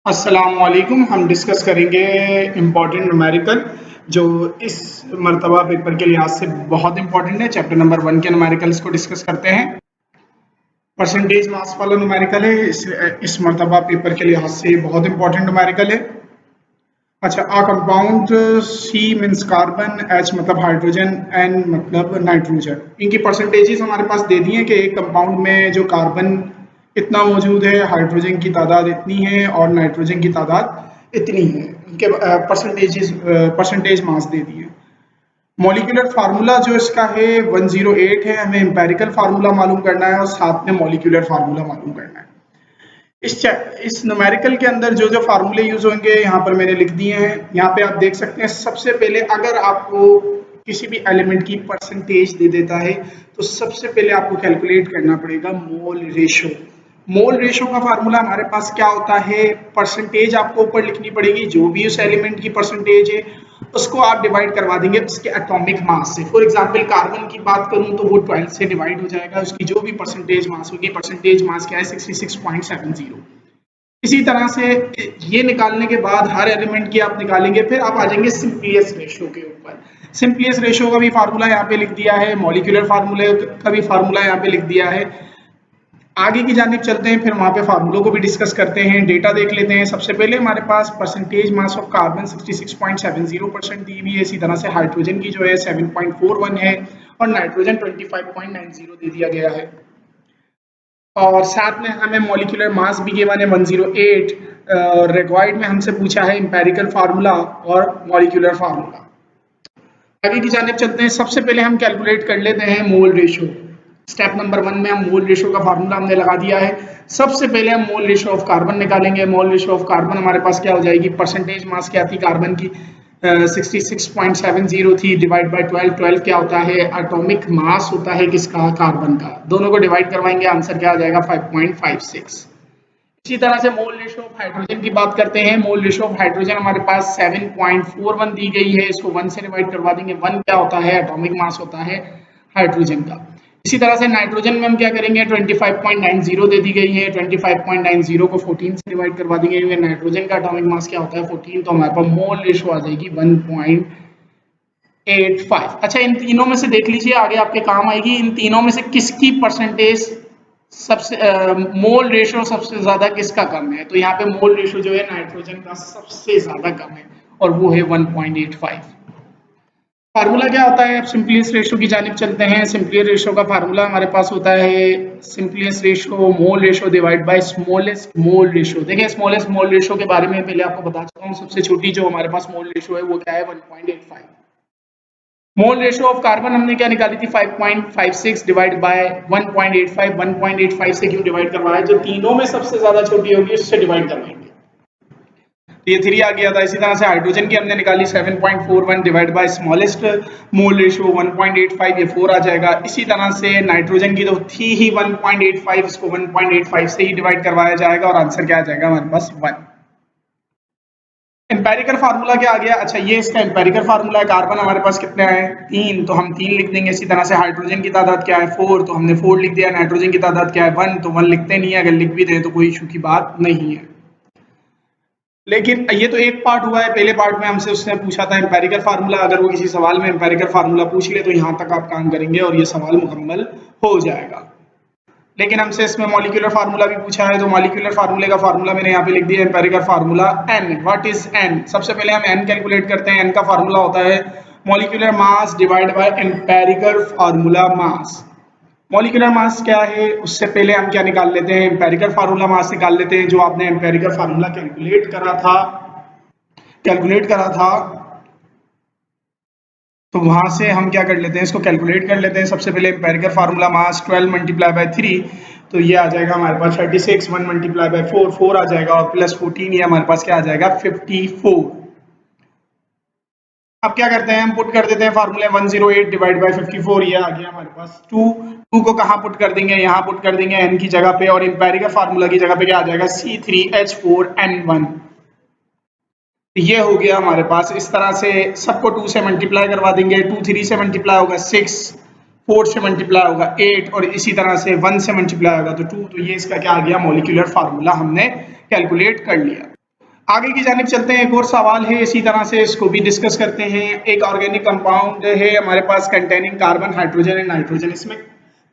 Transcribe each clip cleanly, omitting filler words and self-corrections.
अस्सलामुअलैकुम। हम डिस्कस करेंगे इम्पॉर्टेंट न्यूमेरिकल जो इस मर्तबा पेपर के लिहाज से बहुत इंपॉर्टेंट है। चैप्टर नंबर 1 के न्यूमेरिकल्स को डिस्कस करते हैं। परसेंटेज मास वाला न्यूमेरिकल है। इस मर्तबा पेपर के लिहाज से बहुत इंपॉर्टेंट न्यूमेरिकल है। अच्छा, आ compound C means carbon, H मतलब हाइड्रोजन, एन मतलब नाइट्रोजन। इनकी परसेंटेजेस हमारे पास दे दी हैं कि एक कंपाउंड में जो कार्बन इतना मौजूद है, हाइड्रोजन की तादाद इतनी है और नाइट्रोजन की तादाद इतनी है। इनके परसेंटेज मास दे दिए। मॉलिक्यूलर फार्मूला जो इसका है 108 है। हमें एम्पेरिकल फार्मूला मालूम करना है और साथ में मॉलिक्यूलर फार्मूला मालूम करना है। इस न्यूमेरिकल के अंदर जो जो फार्मूले यूज होंगे यहाँ पर मैंने लिख दिए हैं। यहाँ पे आप देख सकते हैं। सबसे पहले अगर आपको किसी भी एलिमेंट की परसेंटेज दे देता है तो सबसे पहले आपको कैलकुलेट करना पड़ेगा मोल रेशो। मोल रेशो का फार्मूला हमारे पास क्या होता है, परसेंटेज आपको ऊपर लिखनी पड़ेगी। जो भी उस एलिमेंट की परसेंटेज है उसको आप डिवाइड करवा देंगे उसके एटॉमिक मास से। फॉर एग्जांपल कार्बन की बात करूं तो वो 12 से डिवाइड हो जाएगा। उसकी जो भी परसेंटेज मास होगी, परसेंटेज मास क्या है 66.70। इसी तरह से ये निकालने के बाद हर एलिमेंट की आप निकालेंगे, फिर आप आ जाएंगे सिंपलीस्ट रेशो के ऊपर। सिंपलीस्ट रेशो का भी फार्मूला यहाँ पे लिख दिया है, मॉलिक्यूलर फार्मूले का भी फार्मूला यहाँ पे लिख दिया है। आगे की जानिब चलते हैं, फिर वहां पे फार्मूलों को भी डिस्कस करते हैं। डेटा देख लेते हैं। सबसे पहले हमारे पास परसेंटेज मास ऑफ कार्बन 66.70% दी हुई है। इसी तरह से हाइड्रोजन की जो है 7.41 है और नाइट्रोजन 25.90 दे दिया गया है। और साथ में हमें मॉलिक्यूलर मास भी गिवन है 108। रिक्वायर्ड में हमसे पूछा है एम्पेरिकल फार्मूला और मॉलिक्यूलर फार्मूला। आगे की जानिब चलते हैं। सबसे पहले हम कैलकुलेट कर लेते हैं मोल रेशो। स्टेप नंबर 1 में हम मोल रेशो का फार्मूला हमने लगा दिया है। सबसे पहले हम मोल रेशो ऑफ कार्बन निकालेंगे। मोल रेशो ऑफ कार्बन हमारे पास क्या हो जाएगी, परसेंटेज मास क्या थी कार्बन की 66.70 थी, डिवाइड बाय 12। 12 क्या होता है, एटॉमिक मास होता है किसका, कार्बन का। दोनों को डिवाइड करवाएंगे, आंसर क्या आ जाएगा 5.56। इसी तरह से मोल रेशो ऑफ हाइड्रोजन की बात करते हैं। मोल रेशो ऑफ हाइड्रोजन हमारे पास 7.41 दी गई है। इसको 1 से डिवाइड करवा देंगे। 1 क्या होता है, एटॉमिक मास होता है हाइड्रोजन का। इसी तरह से नाइट्रोजन में हम क्या करेंगे, 25.90 दे दी गई है। 25.90 को 14 से डिवाइड करवा देंगे क्योंकि नाइट्रोजन का एटॉमिक मास क्या होता है 14। तो हमारे पास मोल रेशो आ जाएगी 1.85। अच्छा, इन तीनों में से देख लीजिए, आगे आपके काम आएगी। इन तीनों में से किसकी परसेंटेज सबसे मोल रेशो सबसे ज्यादा किसका कम है, तो यहाँ पे मोल रेशो जो है नाइट्रोजन का सबसे ज्यादा कम है और वो है 1.85। फार्मूला क्या होता है, अब सिंपलेस्ट रेशो की जानिब चलते हैं। सिंपलेस्ट रेशो का फार्मूला हमारे पास होता है simplest ratio mole ratio divide by smallest mole ratio. देखिए स्मॉलेस्ट मोल रेशो के बारे में पहले आपको बता चुका हूँ। सबसे छोटी जो हमारे पास मोल रेशो है वो क्या है 1.85। मोल रेशो ऑफ कार्बन हमने क्या निकाली थी 5.56 डिवाइड बाय 1.85। 1.85 से क्यों डिवाइड करवाया, जो तीनों में सबसे ज्यादा छोटी होगी उससे डिवाइड करवाएंगे। तो ये 3 आ गया था। इसी तरह से हाइड्रोजन की हमने निकाली 7.41 divide by smallest mole ratio 1.85, ये 4 आ जाएगा। इसी तरह से नाइट्रोजन की तो थी ही 1.85, इसको 1.85 से ही डिवाइड करवाया जाएगा और आंसर क्या आ जाएगा हमारे पास 1। एम्पेरिकल फार्मूला क्या आ गया, अच्छा ये इसका एम्पेरिकल फार्मूला है। कार्बन हमारे पास कितने आए 3, तो हम 3 लिख देंगे। इसी तरह से हाइड्रोजन की तादाद क्या है 4, तो हमने 4 लिख दिया। नाइट्रोजन की तादाद क्या है 1, तो 1 लिखते नहीं है। अगर लिख भी दें तो कोई इशू की बात नहीं है। लेकिन ये तो एक पार्ट हुआ है। पहले पार्ट में हमसे उसने पूछा था एम्पेरिकल फार्मूला। अगर वो किसी सवाल में एम्पेरिकल फार्मूला पूछ ले तो यहाँ तक आप काम करेंगे और ये सवाल मुकम्मल हो जाएगा। लेकिन हमसे इसमें मॉलिक्यूलर फार्मूला भी पूछा है, तो मॉलिक्यूलर फार्मूले का फार्मूला मैंने यहाँ पे लिख दिया empirical formula n। What is n, सबसे पहले हम n कैलकुलेट करते हैं। n का फार्मूला होता है molecular mass divide by empirical formula mass. Molecular mass क्या है, उससे पहले हम क्या निकाल लेते हैं, एम्पेरिकल फार्मूला मास निकाल लेते हैं। जो आपने एम्पेरिकल फार्मूला कैलकुलेट करा था तो वहां से हम क्या कर लेते हैं, इसको कैलकुलेट कर लेते हैं। सबसे पहले empirical formula mass 12 multiply by 3, तो ये आ जाएगा हमारे पास 36। 1 मल्टीप्लाई बाय 4, 4 आ जाएगा और प्लस 14, ये हमारे पास क्या आ जाएगा 54। अब क्या करते हैं, हम पुट कर देते हैं फार्मूले 108 डिवाइड बाय 54, ये आ गया हमारे पास 2 को कहाँ पुट कर देंगे, यहाँ पुट कर देंगे n की जगह पे, और एम्पेरिकल फार्मूला की जगह पे क्या आ जाएगा C3H4n1। ये हो गया हमारे पास। इस तरह से सबको 2 से मल्टीप्लाई करवा देंगे। 2 3 से मल्टीप्लाई होगा 6, 4 से मल्टीप्लाई होगा 8 और इसी तरह से 1 से मल्टीप्लाई होगा तो 2। तो ये इसका क्या आ गया, मॉलिक्यूलर फार्मूला हमने कैलकुलेट कर लिया। आगे की जानिब चलते हैं, एक और सवाल है इसी तरह से, इसको भी डिस्कस करते हैं। एक ऑर्गेनिक कंपाउंड है हमारे पास containing carbon, hydrogen and nitrogen. इसमें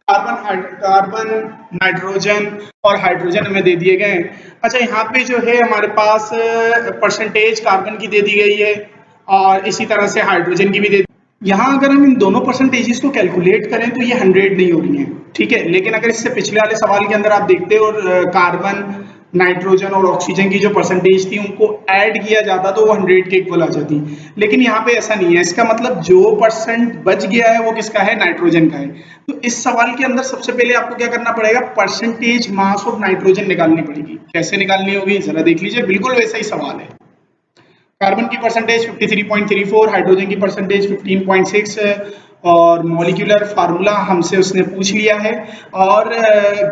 कार्बन, नाइट्रोजन और हाइड्रोजन हमें दे दिए गए हैं। अच्छा, यहाँ पे जो है हमारे पास परसेंटेज कार्बन की दे दी गई है और इसी तरह से हाइड्रोजन की भी दे। यहाँ अगर हम इन दोनों परसेंटेजेस को कैलकुलेट करें तो ये 100 नहीं हो रही हैं, ठीक है। लेकिन अगर इससे पिछले वाले सवाल के अंदर आप देखते हो, कार्बन, नाइट्रोजन और ऑक्सीजन की जो परसेंटेज थी उनको ऐड किया जाता तो वो 100 के इक्वल आ जाती। लेकिन यहाँ पे ऐसा नहीं है। इसका मतलब जो परसेंट बच गया है वो किसका है? नाइट्रोजन का है। तो इस सवाल के अंदर सबसे पहले आपको क्या करना पड़ेगा? परसेंटेज मास ऑफ नाइट्रोजन निकालनी पड़ेगी। कैसे निकालनी होगी जरा देख लीजिए, बिल्कुल वैसा ही सवाल है। कार्बन की परसेंटेज 53.34, हाइड्रोजन की परसेंटेज 15.6 और मॉलिक्यूलर फार्मूला हमसे उसने पूछ लिया है। और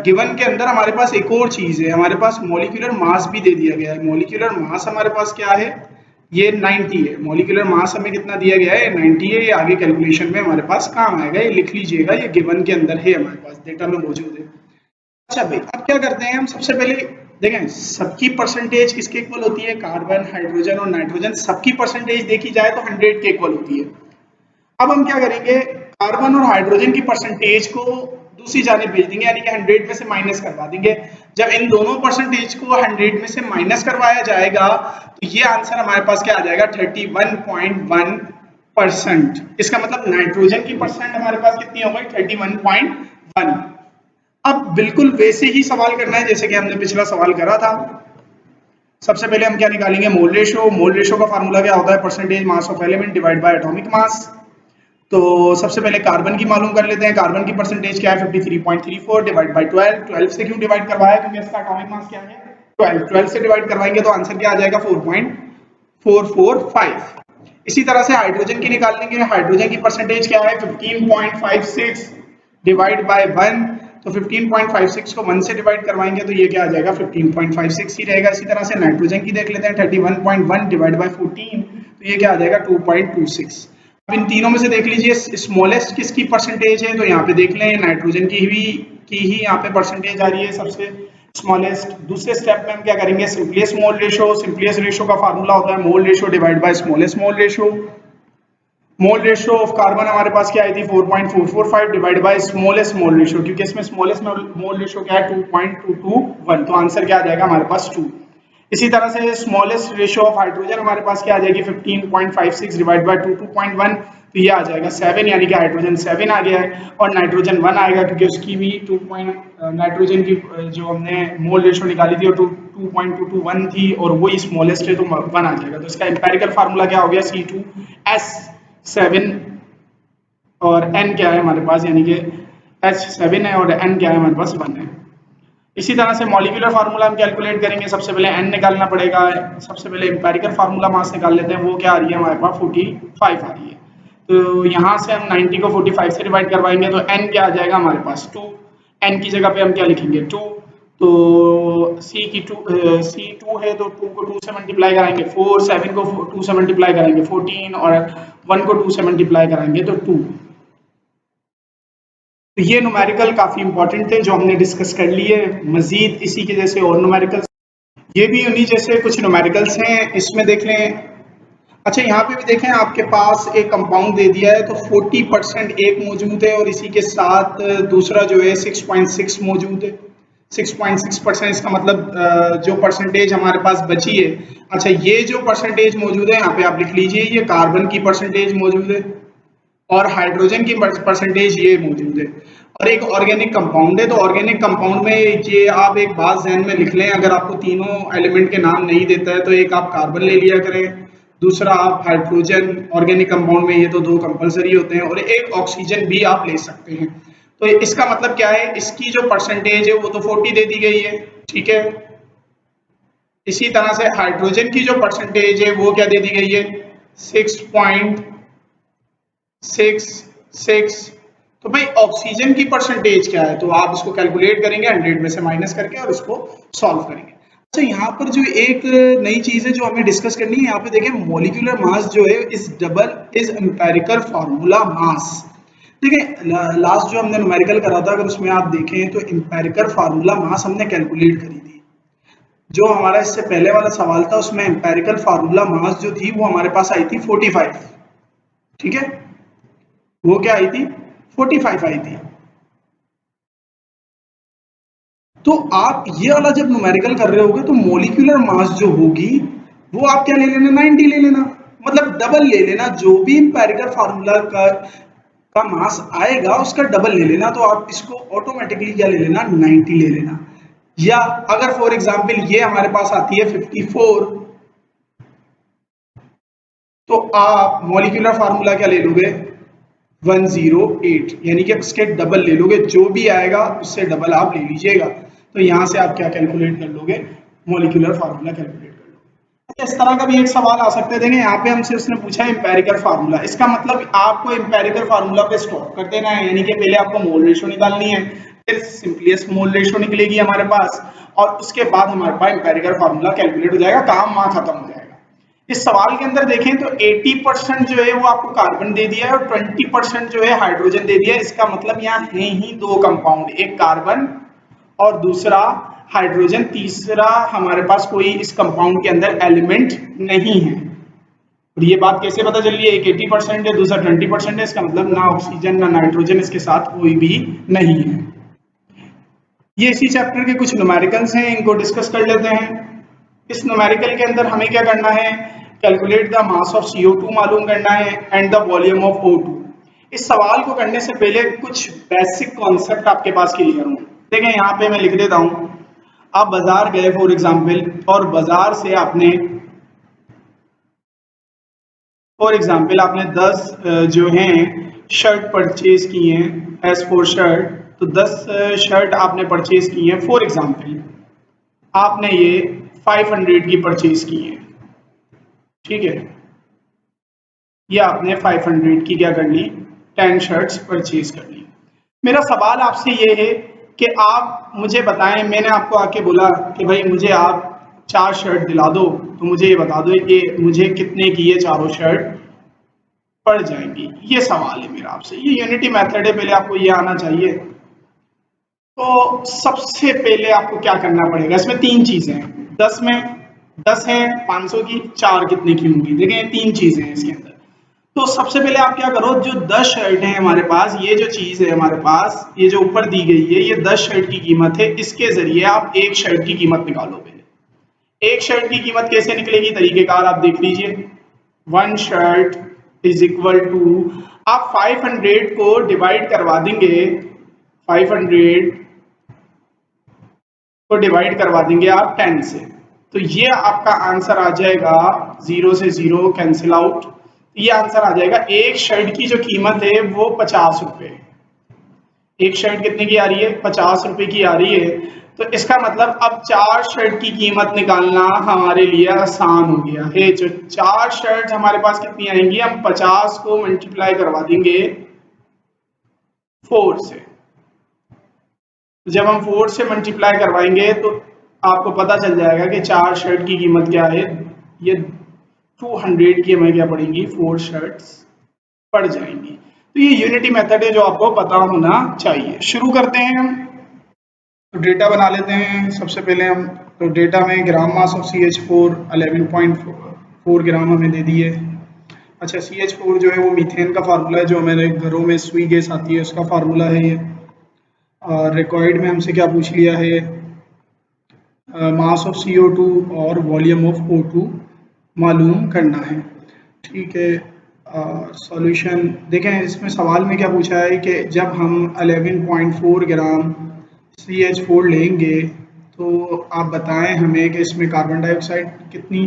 गिवन के अंदर हमारे पास एक और चीज है, हमारे पास मॉलिक्यूलर मास भी दे दिया गया है। मॉलिक्यूलर मास हमारे पास क्या है? ये 90 है। मॉलिक्यूलर मास हमें कितना दिया गया है? 90 है। ये आगे कैलकुलेशन में हमारे पास काम आएगा, ये लिख लीजिएगा, ये गिवन के अंदर है, हमारे पास डेटा में मौजूद है। अच्छा भाई, अब क्या करते हैं हम? सबसे पहले देखें सबकी परसेंटेज किसके इक्वल होती है? कार्बन, हाइड्रोजन और नाइट्रोजन सबकी परसेंटेज देखी जाए तो 100 के इक्वल होती है। अब हम क्या करेंगे? कार्बन और हाइड्रोजन की परसेंटेज को दूसरी जाने भेज देंगे, यानी कि 100 में से माइनस करवा देंगे। जब इन दोनों परसेंटेज को 100 में से माइनस करवाया जाएगा तो ये आंसर हमारे पास क्या आ जाएगा? 31.1%। इसका मतलब नाइट्रोजन की परसेंट हमारे पास कितनी हो गई? 31.1। अब बिल्कुल वैसे ही सवाल करना है जैसे कि हमने पिछला सवाल करा था। सबसे पहले हम क्या निकालेंगे? Mole ratio. मोल रेशो का फार्मूला क्या होता है? Percentage mass of element divide by atomic mass. तो सबसे पहले कार्बन की मालूम कर लेते हैं। कार्बन की परसेंटेज क्या है? 53.34 डिवाइड बाय 12। 12 से क्यों डिवाइड करवाया? क्योंकि इसका एटॉमिक मास क्या है? 12। 12 से डिवाइड करवाएंगे तो आंसर क्या आ जाएगा? 4.445। इसी तरह से हाइड्रोजन की निकाल लेंगे। हाइड्रोजन की परसेंटेज क्या है? 15.56 डिवाइड बाय 1। तो 15.56 को 1 से डिवाइड करवाएंगे तो ये क्या आ जाएगा? 15.56 ही रहेगा। इसी तरह से नाइट्रोजन की देख लेते हैं। 31.1 डिवाइड बाय 14 तो ये क्या आ जाएगा? 2.26। अब इन तीनों में से देख लीजिए स्मॉलेस्ट किसकी परसेंटेज है, तो यहाँ पे देख लें नाइट्रोजन की ही यहाँ पे परसेंटेज आ रही है सबसे स्मॉलेस्ट। दूसरे स्टेप में हम क्या करेंगे? Simplest mole ratio. Simplest ratio का फार्मूला होता है mole ratio divide by smallest mole ratio. Mole ratio of carbon हमारे पास क्या आई थी? 4.445 divide by smallest mole ratio, क्योंकि इसमें स्मॉलेस्ट मोल रेशो क्या है? 2.221। तो आंसर क्या आ जाएगा हमारे पास? 2। इसी तरह से स्मॉलेस्ट रेशो ऑफ हाइड्रोजन हमारे पास क्या आ जाएगी? 15.56 डिवाइड बाय 2.1 तो ये आ जाएगा 7, यानी कि हाइड्रोजन 7 आ गया है। और नाइट्रोजन 1 आएगा क्योंकि उसकी भी नाइट्रोजन की जो हमने मोल रेशो निकाली थी वो 2.221 थी और वही स्मॉलेस्ट है तो 1 आ जाएगा। तो इसका एम्पेरिकल फार्मूला क्या हो गया? C2H7 और N क्या है हमारे पास, यानी कि H7 है और N क्या है हमारे पास? 1 है। इसी तरह से मॉलिक्यूलर फार्मूला हम कैलकुलेट करेंगे। सबसे पहले N निकालना पड़ेगा। सबसे पहले एम्पेरिकल फार्मूला मास निकाल लेते हैं। वो क्या आ रही है हमारे पास? 45 आ रही है। तो यहाँ से हम 90 को 45 से डिवाइड करवाएंगे तो N क्या आ जाएगा हमारे पास? 2। N की जगह पे हम क्या लिखेंगे? 2। तो C2 है तो 2 को 2 से मल्टीप्लाई कराएंगे 4, 7 को 2 से मल्टीप्लाई करेंगे 14 और 1 को 2 से मल्टीप्लाई कराएंगे तो 2। तो ये न्यूमेरिकल काफी इंपॉर्टेंट थे जो हमने डिस्कस कर लिए। मजीद इसी के जैसे और न्यूमेरिकल्स, ये भी उन्हीं जैसे कुछ न्यूमेरिकल्स हैं, इसमें देख लें। अच्छा, यहाँ पे भी देखें आपके पास एक कंपाउंड दे दिया है तो 40% एक मौजूद है और इसी के साथ दूसरा जो है 6.6 मौजूद है। 6.6% इसका मतलब जो परसेंटेज हमारे पास बची है। अच्छा, ये जो परसेंटेज मौजूद है यहाँ पे आप लिख लीजिए, ये कार्बन की परसेंटेज मौजूद है और हाइड्रोजन की परसेंटेज ये मौजूद है और एक ऑर्गेनिक कंपाउंड है। तो ऑर्गेनिक कंपाउंड में ये आप एक बात ज़हन में लिख लें, अगर आपको तीनों एलिमेंट के नाम नहीं देता है तो एक आप कार्बन ले लिया करें, दूसरा आप हाइड्रोजन, ऑर्गेनिक कंपाउंड में ये तो 2 कंपलसरी होते हैं, और एक ऑक्सीजन भी आप ले सकते हैं। तो इसका मतलब क्या है? इसकी जो परसेंटेज है वो तो 40 दे दी गई है, ठीक है। इसी तरह से हाइड्रोजन की जो परसेंटेज है वो क्या दे दी गई है? 6.66। तो भाई ऑक्सीजन की परसेंटेज क्या है? तो आप इसको कैलकुलेट करेंगे 100 में से माइनस करके और उसको सॉल्व करेंगे। अच्छा, यहाँ पर जो एक नई चीज है जो हमें डिस्कस करनी है, यहाँ पे देखें मॉलिक्यूलर मास जो है is double is empirical formula mass. देखिए लास्ट जो हमने न्यूमेरिकल करा था, अगर उसमें आप देखें तो एम्पेरिकल फार्मूला मास हमने कैलकुलेट करी थी। जो हमारा इससे पहले वाला सवाल था उसमें एम्पेरिकल फार्मूला मास जो थी वो हमारे पास आई थी 45, ठीक है, वो क्या आई थी 45 आई थी। तो आप ये वाला जब न्यूमेरिकल कर रहे होगे तो मोलिकुलर मास जो होगी वो आप क्या ले लेना 90 ले लेना, मतलब डबल ले लेना, जो भी एम्पेरिकल फार्मूला का मास आएगा उसका डबल ले लेना, तो आप इसको ऑटोमेटिकली क्या ले लेना 90 ले लेना। या अगर फॉर एग्जांपल ये हमारे पास आती है 54, तो आप मॉलिक्यूलर फार्मूला क्या ले लोगे 108, यानी कि उसके डबल ले लोगे, जो भी आएगा उससे डबल आप ले लीजिएगा। तो यहाँ से आप क्या कैलकुलेट कर लोगे मॉलिक्यूलर फार्मूला कैलकुलेट कर लोगे। इस तरह का भी एक सवाल आ सकते हैं, देखें यहाँ पे हमसे उसने पूछा एम्पेरिकल फार्मूला, इसका मतलब आपको एम्पेरिकल फार्मूला पे स्टॉप कर देना है, यानी कि पहले आपको मोल रेशो निकालनी है, फिर सिंपलेस्ट मोल रेशो निकलेगी हमारे पास, और उसके बाद हमारे पास एम्पेरिकल फार्मूला कैलकुलेट हो जाएगा, काम वहां खत्म हो जाएगा। इस सवाल के अंदर देखें तो 80% जो है वो आपको कार्बन दे दिया है और 20% जो है हाइड्रोजन दे दिया है। इसका मतलब यहाँ है ही दो कंपाउंड, एक कार्बन और दूसरा हाइड्रोजन, तीसरा हमारे पास कोई इस कंपाउंड के अंदर एलिमेंट नहीं है। और ये बात कैसे पता चल रही है, एक 80% है दूसरा 20% है, इसका मतलब ना ऑक्सीजन ना नाइट्रोजन इसके साथ कोई भी नहीं है। ये इसी चैप्टर के कुछ न्यूमेरिकल्स हैं, इनको डिस्कस कर लेते हैं। इस न्यूमेरिकल के अंदर हमें क्या करना है, calculate the mass of CO2 मालूम करना है and the volume of O2। इस सवाल को करने से पहले कुछ बेसिक कॉन्सेप्ट आपके पास क्लियर हों। देखें यहाँ पे मैं लिख देता हूँ, आप बाजार गए फॉर एग्जाम्पल और बाजार से आपने फॉर एग्जाम्पल आपने 10 जो हैं शर्ट परचेज की हैं, S4 शर्ट, तो 10 शर्ट आपने परचेज की हैं, फॉर एग्जाम्पल आपने ये 500 की परचेज की हैं, ठीक है, ये आपने 500 की क्या कर ली 10 शर्ट्स परचेज कर ली। मेरा सवाल आपसे ये है कि आप मुझे बताएं, मैंने आपको आके बोला कि भाई मुझे आप 4 शर्ट दिला दो, तो मुझे ये बता दो कि मुझे कितने की ये चारों शर्ट पड़ जाएंगी, ये सवाल है मेरा आपसे। ये यूनिटी मेथड है, पहले आपको ये आना चाहिए। तो सबसे पहले आपको क्या करना पड़ेगा, इसमें 3 चीजें हैं, 10 में 10 है 500 की, 4 कितने की होंगी, देखें 3 चीजें हैं इसके अंदर। तो सबसे पहले आप क्या करो, जो 10 शर्ट है हमारे पास, ये जो चीज है हमारे पास, ये जो ऊपर दी गई है, ये 10 शर्ट की कीमत है, इसके जरिए आप एक शर्ट की कीमत निकालो। पहले एक शर्ट की कीमत कैसे निकलेगी, तरीकेकार आप देख लीजिए। 1 शर्ट इज इक्वल टू, आप 500 को डिवाइड करवा देंगे, 500 को डिवाइड करवा देंगे आप 10 से, तो ये आपका आंसर आ जाएगा, 0 से 0 कैंसिल आउट, ये आंसर आ जाएगा। एक शर्ट की जो कीमत है वो 50 रुपए, एक शर्ट कितने की आ रही है 50 रुपए की आ रही है। तो इसका मतलब अब 4 शर्ट की कीमत निकालना हमारे लिए आसान हो गया है। जो 4 शर्ट हमारे पास कितनी आएंगी, हम 50 को मल्टीप्लाई करवा देंगे 4 से, जब हम 4 से मल्टीप्लाई करवाएंगे तो आपको पता चल जाएगा कि 4 शर्ट की कीमत क्या है, ये 200 की हमें क्या पड़ेंगी, 4 शर्ट्स पड़ जाएंगी। तो ये यूनिटी मेथड है जो आपको पता होना चाहिए। शुरू करते हैं हम, तो डेटा बना लेते हैं सबसे पहले हम। तो डेटा में ग्राम मास ऑफ CH4 11.4 ग्राम हमें दे दी है। अच्छा, CH4 जो है वो मीथेन का फार्मूला है, जो हमारे घरों में सुई गैस आती है उसका फार्मूला है ये। और रिकॉर्ड में हमसे क्या पूछ लिया है, मास ऑफ CO2 और वॉल्यूम ऑफ O2 मालूम करना है, ठीक है। सॉल्यूशन देखें, इसमें सवाल में क्या पूछा है कि जब हम 11.4 ग्राम CH4 लेंगे तो आप बताएं हमें कि इसमें कार्बन डाइऑक्साइड कितनी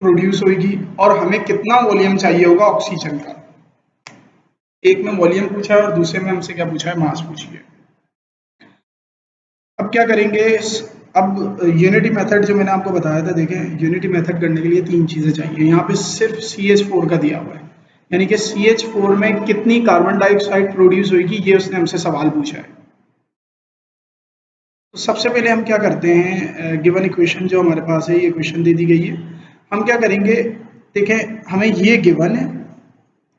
प्रोड्यूस होगी और हमें कितना वॉल्यूम चाहिए होगा ऑक्सीजन का। एक में वॉल्यूम पूछा है और दूसरे में हमसे क्या पूछा है, मास पूछी है। अब क्या करेंगे, अब यूनिटी मेथड जो मैंने आपको बताया था, देखें यूनिटी मेथड करने के लिए 3 चीज़ें चाहिए। यहाँ पे सिर्फ CH4 का दिया हुआ है, यानी कि CH4 में कितनी कार्बन डाइऑक्साइड प्रोड्यूस होगी, ये उसने हमसे सवाल पूछा है। तो सबसे पहले हम क्या करते हैं, गिवन इक्वेशन जो हमारे पास है, ये इक्वेशन दे दी गई है, हम क्या करेंगे, देखें हमें ये गिवन है,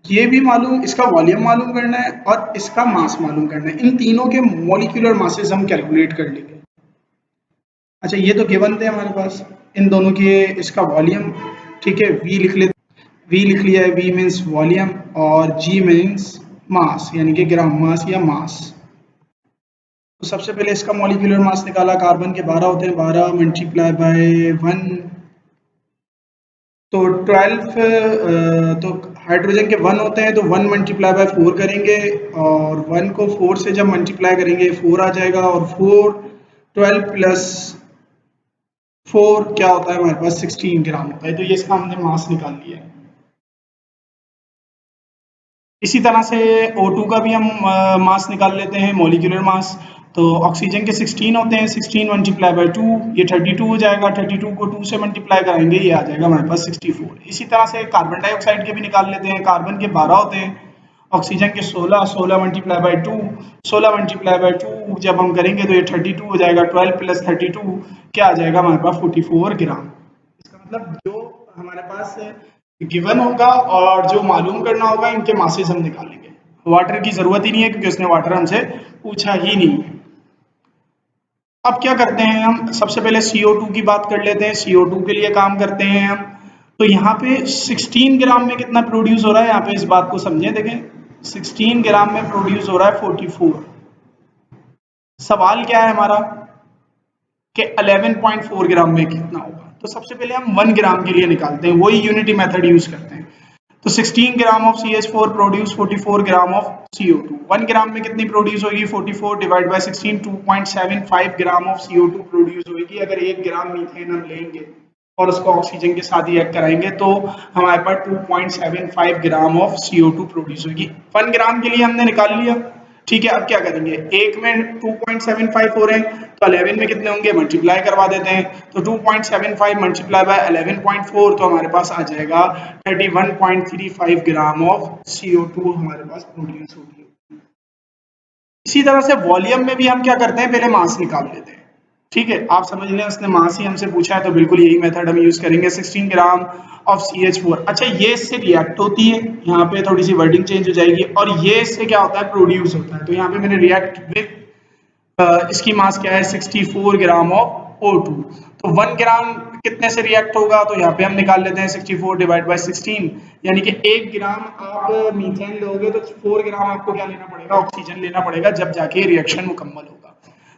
ये भी मालूम, इसका वॉल्यूम मालूम करना है और इसका मास मालूम करना है। इन तीनों के मॉलिक्यूलर मासेस हम कैलकुलेट कर लेंगे। अच्छा, ये तो गिवन थे हमारे पास इन दोनों के, इसका वॉल्यूम, ठीक है, वी लिख लेते, वी लिख लिया है, वी मीन्स वॉल्यूम और जी मीन्स मास, यानी कि ग्राम मास या मास। तो सबसे पहले इसका मॉलिक्यूलर मास निकाला, कार्बन के 12 होते हैं, 12 मल्टीप्लाई बाय 1, तो 12, तो हाइड्रोजन के 1 होते हैं, तो 1 मल्टीप्लाई बाय 4 करेंगे, और 1 को 4 से जब मल्टीप्लाई करेंगे 4 आ जाएगा, और 4 12 प्लस 4 क्या होता है हमारे पास 16 ग्राम होता है। तो ये इसका हमने मास निकाल लिया है। इसी तरह से O2 का भी हम मास निकाल लेते हैं, मॉलिक्यूलर मास। तो ऑक्सीजन के 16 होते हैं, 16 मल्टीप्लाई बाय 2, ये 32 हो जाएगा, 32 को 2 से मल्टीप्लाई कराएंगे, ये आ जाएगा हमारे पास 64। इसी तरह से कार्बन डाइऑक्साइड के भी निकाल लेते हैं, कार्बन के 12 होते हैं, ऑक्सीजन के 16, 16 मल्टीप्लाई बाय 2, 16 मल्टीप्लाई बाय 2 जब हम करेंगे तो ये 32 हो जाएगा, 12 प्लस 32 क्या आ जाएगा हमारे पास 44 ग्राम। इसका मतलब जो हमारे पास गिवन होगा और जो मालूम करना होगा, इनके मासेस हम निकालेंगे। वाटर की जरूरत ही नहीं है क्योंकि उसने वाटर हमसे पूछा ही नहीं है। अब क्या करते हैं हम, सबसे पहले CO2 की बात कर लेते हैं। CO2 के लिए काम करते हैं हम। तो यहाँ पे 16 ग्राम में कितना प्रोड्यूस हो रहा है, यहाँ पे इस बात को समझें, देखें 16 ग्राम में प्रोड्यूस हो रहा है 44। सवाल क्या है हमारा कि 11.4 ग्राम में कितना होगा। तो सबसे पहले हम 1 ग्राम के लिए निकालते हैं, वही यूनिटी मेथड यूज करते हैं। तो 16 gram of CH4 produce 44 gram of CO2। 1 ग्राम में कितनी प्रोड्यूस होगी, 44 divide by 16, 2.75 gram of CO2 produce होगी। अगर 1 ग्राम मीथेन हम लेंगे और उसको ऑक्सीजन के साथ रिएक्ट कराएंगे तो हमारे पास 2.75 ग्राम ऑफ CO2 प्रोड्यूस होगी। 1 ग्राम के लिए हमने निकाल लिया, ठीक है। अब क्या करेंगे, एक में 2.75 हो रहे हैं तो 11 में कितने होंगे, मल्टीप्लाई करवा देते हैं। तो 2.75 मल्टीप्लाई बाय 11.4 तो हमारे पास आ जाएगा 31.35 ग्राम ऑफ CO2 हमारे पास प्रोड्यूस होगी। इसी तरह से वॉल्यूम में भी हम क्या करते हैं, पहले मास निकाल लेते हैं, ठीक है। आप समझ लें उसने मास ही हमसे पूछा है तो बिल्कुल यही मेथड हम यूज करेंगे। 16 ग्राम ऑफ CH4, अच्छा ये इससे रिएक्ट होती है, यहाँ पे थोड़ी सी वर्डिंग चेंज हो जाएगी, और ये इससे क्या होता है, प्रोड्यूस होता है। तो यहाँ पे मैंने रिएक्ट विद, इसकी मास क्या है 64 ग्राम ऑफ O2। तो 1 ग्राम कितने से रिएक्ट होगा, तो यहाँ पे हम निकाल लेते हैं 64 डिवाइड बाय 16, यानी कि 1 ग्राम आप मीथेन लोगे तो 4 ग्राम आपको क्या लेना पड़ेगा, ऑक्सीजन लेना पड़ेगा, जब जाके रिएक्शन मुकम्मल होगा।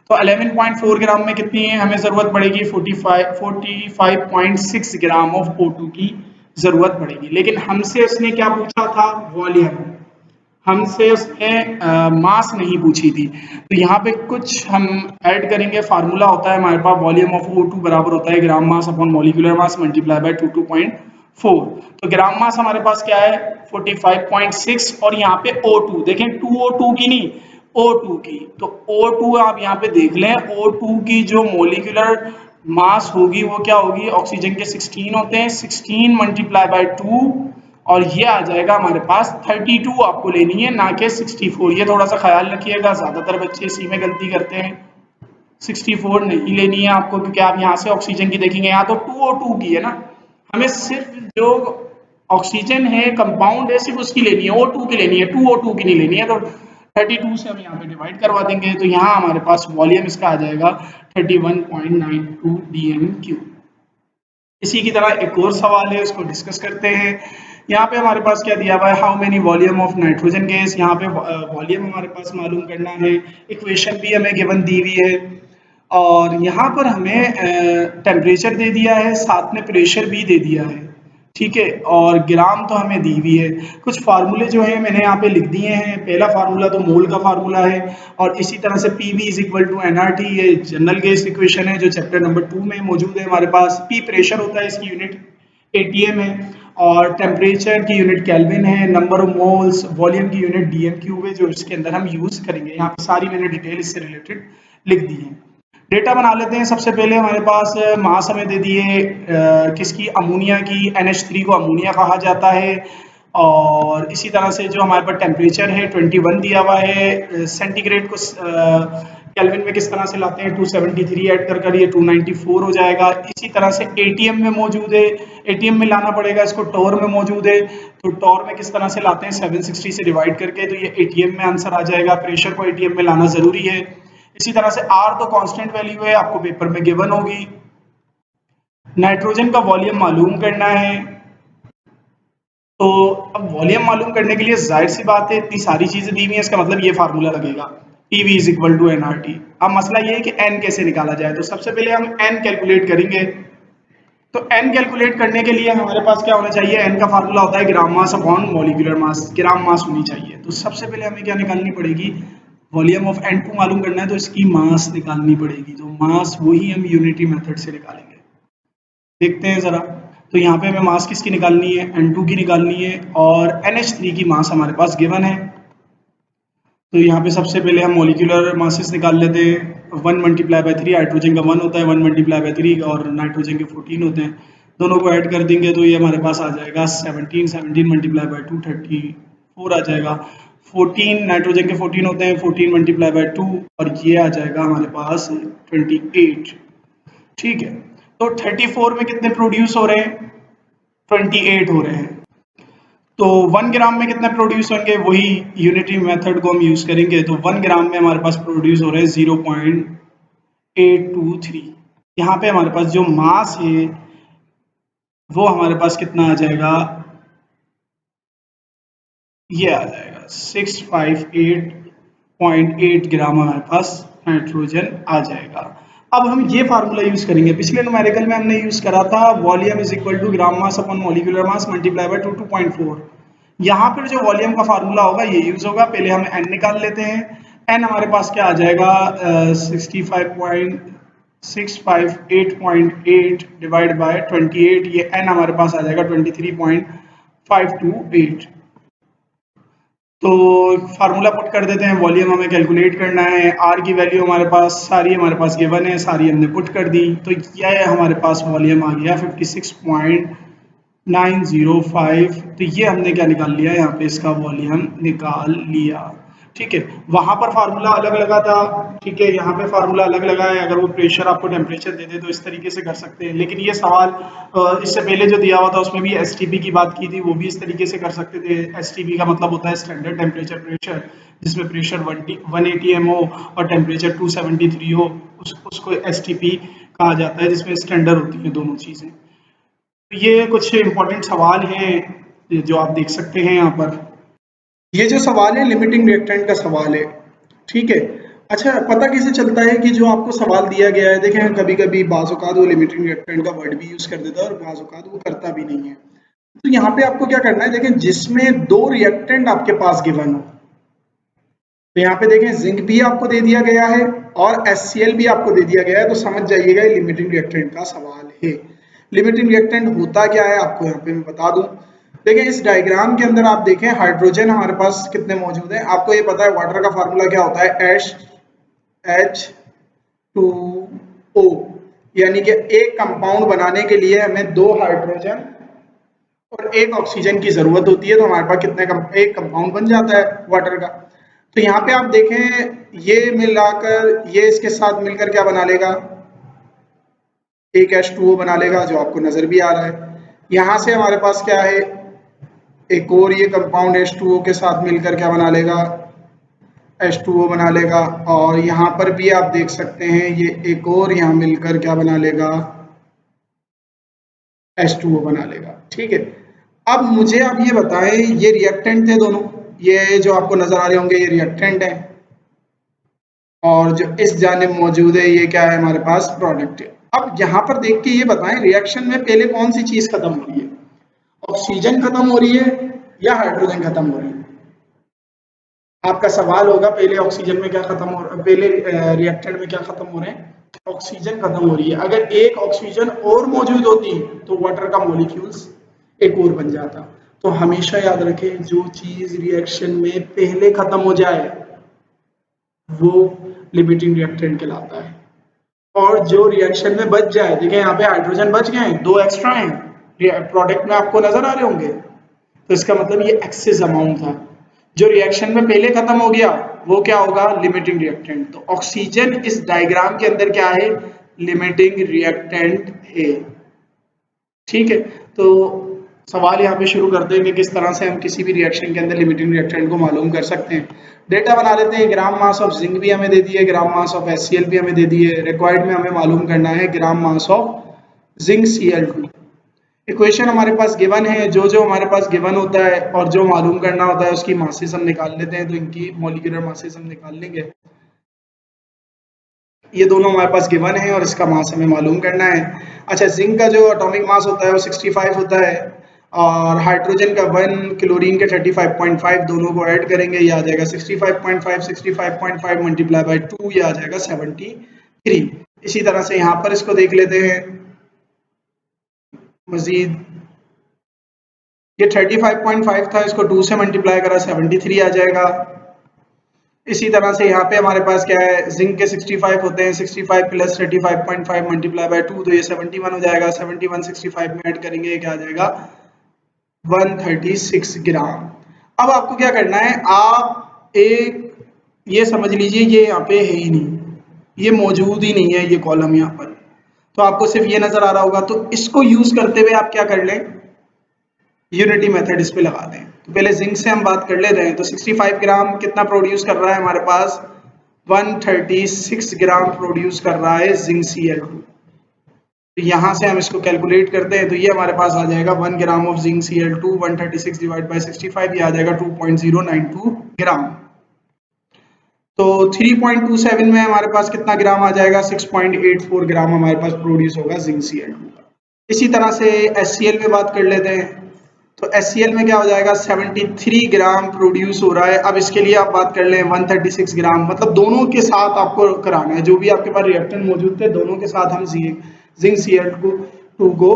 तो 11.4 ग्राम में कितनी है हमें जरूरत पड़ेगी, 45.6 ग्राम ऑफ O2 की जरूरत पड़ेगी। लेकिन हमसे उसने क्या पूछा था, वॉल्यूम, हमसे उसने मास नहीं पूछी थी। तो यहाँ पे कुछ हम ऐड करेंगे, फार्मूला होता है हमारे पास, वॉल्यूम ऑफ O2 बराबर होता है gram mass upon molecular mass multiply by 2.4। तो ग्राम मास हमारे पास क्या है 45.6, और यहाँ पे O2 देखें, 2O2 की नहीं, O2 की। तो O2 आप यहाँ पे देख लें, O2 की जो मॉलिक्यूलर मास होगी वो क्या होगी, ऑक्सीजन के 16 होते हैं, 16 मल्टीप्लाई बाय 2, और ये आ जाएगा हमारे पास 32 आपको लेनी है, ना कि 64। ये थोड़ा सा ख्याल रखिएगा, ज्यादातर बच्चे इसी में गलती करते हैं। 64 नहीं लेनी है आपको, क्योंकि आप यहाँ से ऑक्सीजन की देखेंगे, यहाँ तो 2O2 की है ना, हमें सिर्फ जो ऑक्सीजन है कंपाउंड है सिर्फ उसकी लेनी है, O2 की लेनी है, 2O2 की नहीं लेनी है। तो 32 से हम यहाँ पे डिवाइड करवा देंगे, तो यहाँ हमारे पास वॉल्यूम इसका आ जाएगा 31.92 dm³। इसी की तरह एक और सवाल है, उसको डिस्कस करते हैं। यहाँ पे हमारे पास क्या दिया हुआ है, how many volume of nitrogen gas. यहाँ पे वॉल्यूम हमारे पास मालूम करना है, इक्वेशन भी हमें गिवन दी हुई है, और यहाँ पर हमें टेम्परेचर दे दिया है, साथ में प्रेशर भी दे दिया है, ठीक है, और ग्राम तो हमें दी हुई है। कुछ फार्मूले जो है मैंने यहाँ पे लिख दिए हैं। पहला फार्मूला तो मोल का फार्मूला है, और इसी तरह से PV is equal to nRT, ये जनरल गैस इक्वेशन है जो चैप्टर नंबर 2 में मौजूद है हमारे पास। P प्रेशर होता है, इसकी यूनिट ATM है, और टेम्परेचर की यूनिट केल्विन है, नंबर ऑफ मोल्स, वॉल्यूम की यूनिट dm³ है, जो इसके अंदर हम यूज करेंगे। यहाँ पे सारी मैंने डिटेल इससे रिलेटेड लिख दी है। डेटा बना लेते हैं। सबसे पहले हमारे पास मास हमें दे दिए किसकी, अमोनिया की, NH3 को अमोनिया कहा जाता है। और इसी तरह से जो हमारे पास टेम्परेचर है 21 दिया हुआ है, सेंटीग्रेड को केल्विन में किस तरह से लाते हैं, 273 ऐड कर ये 294 हो जाएगा। इसी तरह से ATM में मौजूद है, ATM में लाना पड़ेगा इसको, टॉर में मौजूद है, तो टॉर में किस तरह से लाते हैं, 760 से डिवाइड करके, तो ये ATM में आंसर आ जाएगा। प्रेशर को ATM में लाना जरूरी है। इसी तरह से R तो कांस्टेंट वैल्यू है, आपको पेपर में गिवन होगी। नाइट्रोजन का वॉल्यूम मालूम करना है, तो अब वॉल्यूम मालूम करने के लिए जाहिर सी बात है इतनी सारी चीजें दी हुई है, इसका मतलब ये फार्मूला लगेगा PV is equal to NRT। अब मसला ये है कि n कैसे निकाला जाए, तो सबसे पहले हम n कैलकुलेट करेंगे। तो n कैलकुलेट करने के लिए हमारे पास क्या होना चाहिए, n का फार्मूला होता है ग्राम मास अपॉन मॉलिक्यूलर मास, ग्राम मास होनी चाहिए। तो सबसे पहले हमें क्या निकालनी पड़ेगी, वॉल्यूम ऑफ N2 मालूम करना है, तो इसकी मास निकालनी पड़ेगी। तो मास वही हम यूनिटी मेथड से निकालेंगे, देखते हैं जरा। तो यहाँ पे हमें मास किसकी निकालनी है, N2 की निकालनी है, और NH3 की मास हमारे पास गिवन है। तो यहाँ पे सबसे पहले हम मॉलिक्यूलर मासेस निकाल लेते हैं। 1 मल्टीप्लाई बाय 3, हाइड्रोजन का 1 होता है, 1 मल्टीप्लाई बाय 3 और नाइट्रोजन के 14 होते हैं, दोनों को ऐड कर देंगे तो ये हमारे पास आ जाएगा 17, 17 मल्टीप्लाई बाय 2 34 आ जाएगा। 14 नाइट्रोजन के 14 होते हैं, 14 मल्टीप्लाई बाय 2 और ये आ जाएगा हमारे पास 28। ठीक है, तो 34 में कितने प्रोड्यूस हो रहे हैं, 28 हो रहे हैं। तो 1 ग्राम में कितने प्रोड्यूस होंगे, वही यूनिटी मेथड को हम यूज करेंगे। तो 1 ग्राम में हमारे पास प्रोड्यूस हो रहे हैं 0.823। यहाँ पे हमारे पास जो मास है वो हमारे पास कितना आ जाएगा, ये आ जाएगा 658.8 ग्राम हमारे पास नाइट्रोजन आ जाएगा। अब हम ये फार्मूला यूज करेंगे, पिछले न्यूमेरिकल में हमने यूज करा था volume is equal to gram mass upon molecular mass multiply by 22.4। यहाँ पर जो वॉल्यूम का फार्मूला होगा ये यूज होगा। पहले हम n निकाल लेते हैं। n हमारे पास क्या आ जाएगा, 658.8 डिवाइड बाय 28, ये n हमारे पास आ जाएगा 23.528। तो फार्मूला पुट कर देते हैं, वॉल्यूम हमें कैलकुलेट करना है, आर की वैल्यू हमारे पास सारी हमारे पास गिवन है, सारी हमने पुट कर दी। तो यह हमारे पास वॉल्यूम आ गया 56.905। तो ये हमने क्या निकाल लिया, यहाँ पे इसका वॉल्यूम निकाल लिया। ठीक है, वहां पर फार्मूला अलग लगा था, ठीक है, यहाँ पे फार्मूला अलग लगा है। अगर वो प्रेशर आपको टेम्परेचर दे दे तो इस तरीके से कर सकते हैं, लेकिन ये सवाल इससे पहले जो दिया हुआ था उसमें भी एसटीपी की बात की थी, वो भी इस तरीके से कर सकते थे। एसटीपी का मतलब होता है स्टैंडर्ड टेम्परेचर प्रेशर, जिसमें प्रेशर 180 m हो और टेम्परेचर 273 हो, उसको एसटीपी कहा जाता है, जिसमें स्टैंडर्ड होती है दोनों चीजें। तो ये कुछ इंपॉर्टेंट सवाल हैं जो आप देख सकते हैं यहाँ पर। ये जो सवाल है लिमिटिंग रिएक्टेंट का सवाल है, ठीक है। अच्छा, पता कैसे चलता है कि जो आपको सवाल दिया गया है, देखें कभी कभी बाज़-औक़ात वो लिमिटिंग रिएक्टेंट का वर्ड भी यूज कर देता है और बाज़-औक़ात वो करता भी नहीं है। तो यहाँ पे आपको क्या करना है, देखें जिसमें दो रिएक्टेंट आपके पास गिवन हो, तो यहाँ पे देखें जिंक भी आपको दे दिया गया है और HCl भी आपको दे दिया गया है, तो समझ जाइएगा ये लिमिटिंग रिएक्टेंट का सवाल है। लिमिटिंग रिएक्टेंट होता क्या है आपको यहाँ पे मैं बता दूं। देखिए इस डायग्राम के अंदर आप देखें हाइड्रोजन हमारे पास कितने मौजूद हैं, आपको ये पता है वाटर का फार्मूला क्या होता है, H2O, यानी कि एक कंपाउंड बनाने के लिए हमें 2 हाइड्रोजन और 1 ऑक्सीजन की जरूरत होती है, तो हमारे पास एक कंपाउंड बन जाता है वाटर का। तो यहाँ पे आप देखें ये मिलाकर ये इसके साथ मिलकर क्या बना लेगा, एक H2O बना लेगा, जो आपको नजर भी आ रहा है। यहाँ से हमारे पास क्या है, एक और ये कंपाउंड H2O के साथ मिलकर क्या बना लेगा, H2O बना लेगा, और यहाँ पर भी आप देख सकते हैं ये एक और यहाँ मिलकर क्या बना लेगा, H2O बना लेगा। ठीक है, अब मुझे आप ये बताएं, ये रिएक्टेंट थे दोनों, ये जो आपको नजर आ रहे होंगे ये रिएक्टेंट है, और जो इस जानिब मौजूद है ये क्या है हमारे पास, प्रोडक्ट है। अब यहाँ पर देख के ये बताएं रिएक्शन में पहले कौन सी चीज खत्म हो रही है, ऑक्सीजन खत्म हो रही है या हाइड्रोजन खत्म हो रही है। आपका सवाल होगा पहले ऑक्सीजन में क्या खत्म हो रहा है, पहले रिएक्टेंट में क्या खत्म हो रहे हैं, ऑक्सीजन खत्म हो रही है। अगर एक ऑक्सीजन और मौजूद होती तो वाटर का मॉलिक्यूल्स एक और बन जाता। तो हमेशा याद रखें जो चीज रिएक्शन में पहले खत्म हो जाए वो लिमिटिंग रिएक्टेंट कहलाता है, और जो रिएक्शन में बच जाए, देखिए यहाँ पे हाइड्रोजन बच गए हैं, 2 एक्स्ट्रा हैं प्रोडक्ट में आपको नजर आ रहे होंगे, तो इसका मतलब ये एक्सेस अमाउंट था। जो रिएक्शन में पहले खत्म हो गया वो क्या होगा, लिमिटिंग रिएक्टेंट। तो ऑक्सीजन इस डायग्राम के अंदर क्या है, लिमिटिंग रिएक्टेंट है। ठीक है, तो सवाल यहाँ पे शुरू करते हैं कि किस तरह से हम किसी भी रिएक्शन के अंदर लिमिटिंग रिएक्टेंट को मालूम कर सकते हैं। डेटा बना लेते हैं। ग्राम मास ऑफ जिंक भी हमें दे दी है, ग्राम मास ऑफ HCl भी हमें दे दी है। रिक्वायर्ड में हमें मालूम करना है gram mass of zinc Cl2। Equation हमारे पास गिवन है, जो जो हमारे पास गिवन होता है और जो मालूम करना होता है उसकी मासेस हम निकाल लेते हैं। तो इनकी मॉलिक्यूलर मासेस हम निकाल लेंगे। ये दोनों हमारे पास गिवन है और इसका मास हमें मालूम करना है। अच्छा, जिंक का जो एटॉमिक मास होता है वो 65 होता है और हाइड्रोजन का 1, क्लोरीन के 35.5, दोनों को ऐड करेंगे ये आ जाएगा 65.5, 65.5 मल्टीप्लाई बाय 2 ये आ जाएगा 73। इसी तरह से यहाँ पर इसको देख लेते हैं मजीद। ये 35.5 था, इसको 2 से मल्टीप्लाई करा 73 आ जाएगा। इसी तरह से यहाँ पे हमारे पास क्या है, जिंक के 65 होते हैं, 65 प्लस 35.5 मल्टीप्लाई बाय 2 तो ये 71 हो जाएगा। 71 65 में ऐड करेंगे ये क्या आ जाएगा 136 ग्राम। अब आपको क्या करना है, आप एक ये समझ लीजिए ये यहाँ पे है ही नहीं, ये मौजूद ही नहीं है ये कॉलम यहाँ पर, तो आपको सिर्फ ये नजर आ रहा होगा। तो इसको यूज करते हुए आप क्या कर लें, यूनिटी मेथड इस पे लगा दें। तो पहले जिंक से हम बात कर लेते हैं। तो 65 ग्राम कितना प्रोड्यूस कर रहा है हमारे पास, 136 ग्राम प्रोड्यूस कर रहा है जिंक Cl2। तो यहाँ से हम इसको कैलकुलेट करते हैं तो ये हमारे पास आ जाएगा 1 gram of zinc Cl2 136 divide by 65 ये आ जाएगा 2.092 ग्राम। तो 3.27 में हमारे पास कितना ग्राम आ जाएगा, 6.84 ग्राम हमारे पास प्रोड्यूस होगा जिंक Cl2 का। इसी तरह से HCl में बात कर लेते हैं। तो HCl में क्या हो जाएगा 73 ग्राम प्रोड्यूस हो रहा है। अब इसके लिए आप बात कर लें 136 ग्राम, मतलब दोनों के साथ आपको कराना है, जो भी आपके पास रिएक्टेंट मौजूद थे दोनों के साथ हम जिंक Cl2 को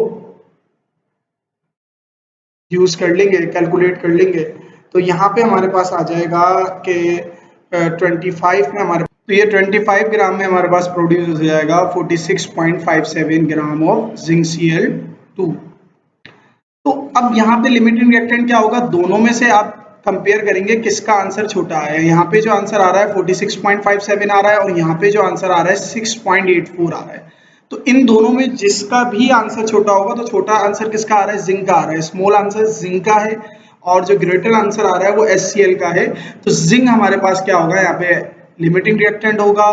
यूज कर लेंगे, कैलकुलेट कर लेंगे। तो यहाँ पे हमारे पास आ जाएगा कि 25 में हमारे, तो ये 25 ग्राम में हमारे पास प्रोड्यूस हो जाएगा 46.57 ग्राम ऑफ जिंक Cl2। तो अब यहाँ पे लिमिटिंग रिएक्टेंट क्या होगा, दोनों में से आप कंपेयर करेंगे किसका आंसर छोटा है। यहाँ पे जो आंसर आ रहा है 46.57 आ रहा है और यहाँ पे जो आंसर आ रहा है 6.84 आ रहा है। तो इन दोनों में जिसका भी आंसर छोटा होगा तो छोटा आंसर किसका आ रहा है, जिंक का आ रहा है, स्मॉल आंसर जिंक का है और जो ग्रेटर आंसर आ रहा है वो HCl का है। तो जिंक हमारे पास क्या होगा, यहाँ पे लिमिटिंग रिएक्टेंट होगा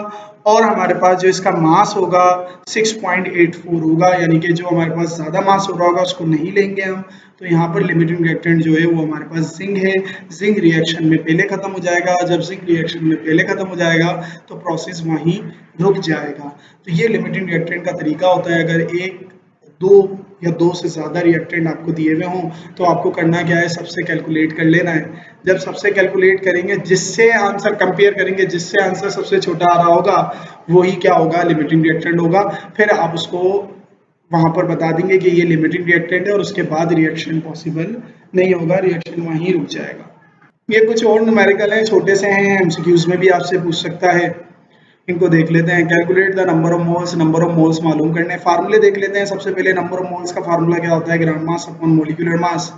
और हमारे पास जो इसका मास होगा 6.84 होगा, यानी कि जो हमारे पास ज्यादा मास हो रहा होगा उसको नहीं लेंगे हम। तो यहाँ पर लिमिटिंग रिएक्टेंट जो है वो हमारे पास जिंक है। जिंक रिएक्शन में पहले खत्म हो जाएगा, जब जिंक रिएक्शन में पहले खत्म हो जाएगा तो प्रोसेस वहीं रुक जाएगा। तो ये लिमिटिंग रिएक्टेंट का तरीका होता है। अगर एक, दो या दो से ज्यादा रिएक्टेंट आपको दिए हुए हों तो आपको करना क्या है, सबसे कैलकुलेट कर लेना है। जब सबसे कैलकुलेट करेंगे, जिससे आंसर कंपेयर करेंगे, जिससे आंसर सबसे छोटा आ रहा होगा वही क्या होगा, लिमिटिंग रिएक्टेंट होगा। फिर आप उसको वहां पर बता देंगे कि ये लिमिटिंग रिएक्टेंट है और उसके बाद रिएक्शन पॉसिबल नहीं होगा, रिएक्शन वहीं रुक जाएगा। ये कुछ और न्यूमेरिकल हैं, छोटे से हैं, एमसीक्यूज में भी आपसे पूछ सकता है। इनको देख लेते हैं। Calculate the number of moles, number of moles मालूम करने, फार्मूले देख लेते हैं। सबसे पहले नंबर ऑफ मोल्स का फार्मूला क्या होता है, gram mass upon molecular mass.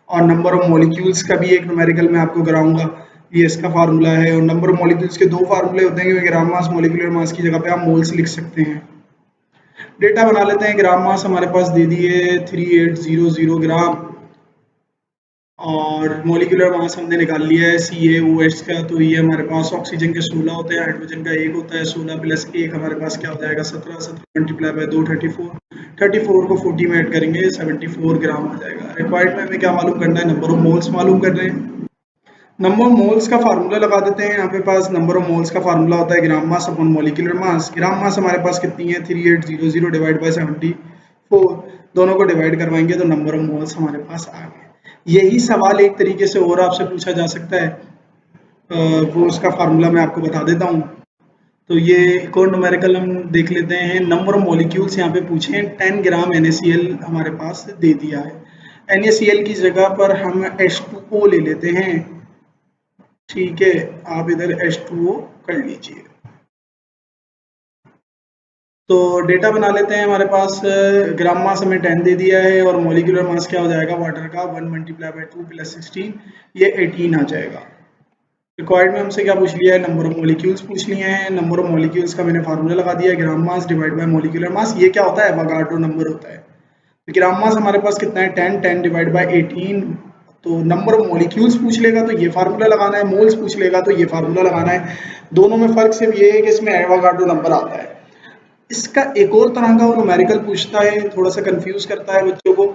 और नंबर ऑफ मॉलिक्यूल्स का भी एक न्यूमेरिकल मैं आपको कराऊंगा, ये इसका फार्मूला है। और नंबर ऑफ मॉलिक्यूल्स के दो फार्मूले होते हैं, क्योंकि ग्राम मास मोलिकुलर मास की जगह पे आप मोल्स लिख सकते हैं। डेटा बना लेते हैं। ग्राम मास हमारे पास दे दिए 3800 ग्राम और मॉलिक्यूलर मास हमने निकाल लिया है CaOH का। तो ये हमारे पास ऑक्सीजन के 16 होते हैं, हाइड्रोजन का 1 होता है, 16 प्लस 1 हमारे पास क्या हो जाएगा 17, 17 मल्टीप्लाई बाय 2 34, 34 को 40 में ऐड करेंगे 74 ग्राम आ जाएगा। रिक्वायर्ड में हमें क्या मालूम करना है, नंबर ऑफ मोल्स मालूम कर रहे हैं। नंबर ऑफ मोल्स का फार्मूला लगा देते हैं। यहाँ पे पास नंबर ऑफ मोल्स का फार्मूला होता है ग्राम मास अपॉन मॉलिक्यूलर मास। ग्राम मास हमारे पास कितनी है 3800 डिवाइड बाय 74, दोनों को डिवाइड करवाएंगे तो नंबर ऑफ मोल्स हमारे पास आ गए। यही सवाल एक तरीके से और आपसे पूछा जा सकता है, वो उसका फार्मूला मैं आपको बता देता हूँ। तो ये एक और न्यूमेरिकल हम देख लेते हैं। नंबर ऑफ मॉलिक्यूल्स यहाँ पे पूछे हैं, 10 ग्राम NaCl हमारे पास दे दिया है। NaCl की जगह पर हम H2O ले लेते हैं, ठीक है, आप इधर H2O कर लीजिए। तो डेटा बना लेते हैं। हमारे पास ग्राम मास हमें 10 दे दिया है और मॉलिक्यूलर मास क्या हो जाएगा वाटर का 1 मल्टीप्लाई बाय 2 प्लस 16 ये 18 आ जाएगा। रिक्वायर्ड में हमसे क्या पूछ लिया है, नंबर ऑफ मॉलिक्यूल्स पूछ लिए हैं। नंबर ऑफ मॉलिक्यूल्स का मैंने फार्मूला लगा दिया है gram mass divide by molecular mass. ये क्या होता है, एवोगाड्रो नंबर होता है। ग्राम मास हमारे पास कितना है 10, 10 डिवाइड बाय 18। तो नंबर ऑफ मॉलिक्यूल्स पूछ लेगा तो ये फार्मूला लगाना है, मोल्स पूछ लेगा तो ये फार्मूला लगाना है। दोनों में फर्क सिर्फ ये है कि इसमें एवोगाड्रो नंबर आता है। इसका एक और तरह का वो न्यूमेरिकल पूछता है, थोड़ा सा कंफ्यूज करता है बच्चों को।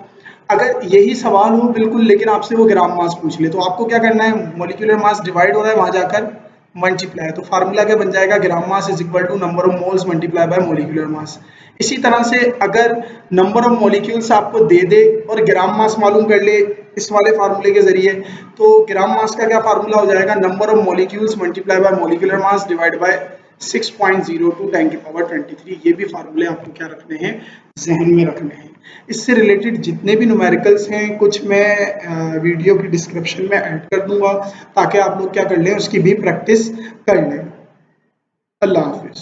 अगर यही सवाल हो बिल्कुल, लेकिन आपसे वो ग्राम मास पूछ ले, तो आपको क्या करना है, मॉलिक्यूलर मास डिवाइड हो रहा है वहां जाकर मल्टीप्लाई, तो फार्मूला क्या बन जाएगा, gram mass is equal to number of moles multiply by molecular mass. इसी तरह से अगर नंबर ऑफ मॉलिक्यूल्स आपको दे दे और ग्राम मास मालूम कर ले इस वाले फार्मूले के जरिए, तो ग्राम मास का क्या फार्मूला हो जाएगा, number of molecules multiply by molecular mass divide bye 6.02 10 की पावर 23। ये भी फार्मूले आपको क्या रखने हैं, जहन में रखने हैं। इससे रिलेटेड जितने भी न्यूमेरिकल्स हैं कुछ मैं वीडियो की डिस्क्रिप्शन में ऐड कर दूंगा, ताकि आप लोग क्या कर लें, उसकी भी प्रैक्टिस कर लें। अल्लाह हाफिज।